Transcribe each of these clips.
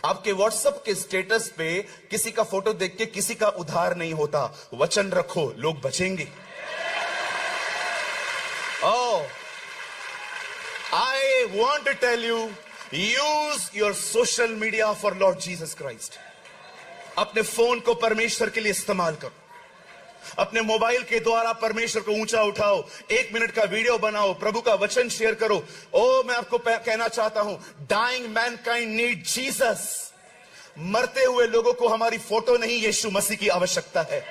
आपके व्हाट्सएप के स्टेटस पे किसी का फोटो देख के किसी का उद्धार नहीं होता। वचन रखो, लोग बचेंगे। Oh, I want to tell you, use your social media for Lord Jesus Christ. अपने फोन को परमेश्वर के लिए इस्तेमाल करो। अपने मोबाइल के द्वारा परमेश्वर को ऊंचा उठाओ। 1 मिनट का वीडियो बनाओ, प्रभु का वचन शेयर करो। मैं आपको कहना चाहता हूं, डाइंग मैनकाइंड नीड जीसस। मरते हुए लोगों को हमारी फोटो नहीं, यीशु मसीह की आवश्यकता है।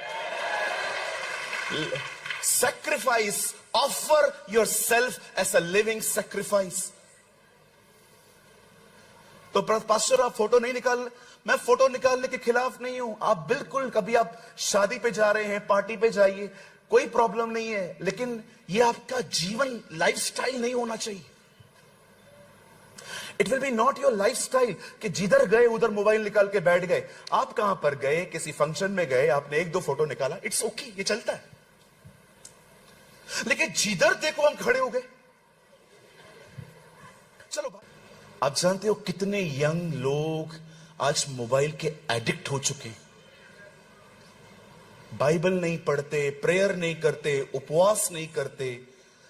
Sacrifice, offer your self as a living sacrifice. तो पास्टर आप फोटो नहीं निकाल, मैं फोटो निकालने के खिलाफ नहीं हूं। आप बिल्कुल, कभी आप शादी पे जा रहे हैं, पार्टी पे जाइए, कोई प्रॉब्लम नहीं है, लेकिन ये आपका जीवन लाइफस्टाइल नहीं होना चाहिए। It will be not your lifestyle कि जिधर गए उधर मोबाइल निकाल के बैठ गए। आप कहां पर गए, किसी फंक्शन में गए, आपने 1-2 फोटो निकाला, इट्स ओके, ये चलता है। लेकिन जिधर देखो हम खड़े हो गए। चलो, आप जानते हो कितने यंग लोग आज मोबाइल के एडिक्ट हो चुके हैं। बाइबल नहीं पढ़ते, प्रेयर नहीं करते, उपवास नहीं करते,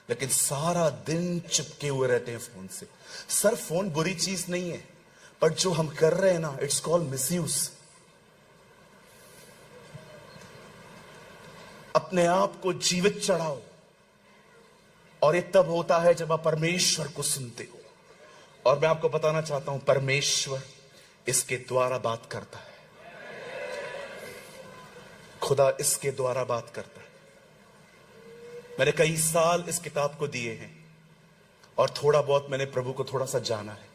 लेकिन सारा दिन चिपके हुए रहते हैं फोन से। सर, फोन बुरी चीज नहीं है, पर जो हम कर रहे हैं ना, इट्स कॉल्ड मिसयूज। अपने आप को जीवित चढ़ाओ, और ये तब होता है जब आप परमेश्वर को सुनते हो। और मैं आपको बताना चाहता हूं, परमेश्वर इसके द्वारा बात करता है। खुदा इसके द्वारा बात करता है। मैंने कई साल इस किताब को दिए हैं, और थोड़ा बहुत मैंने प्रभु को थोड़ा सा जाना है।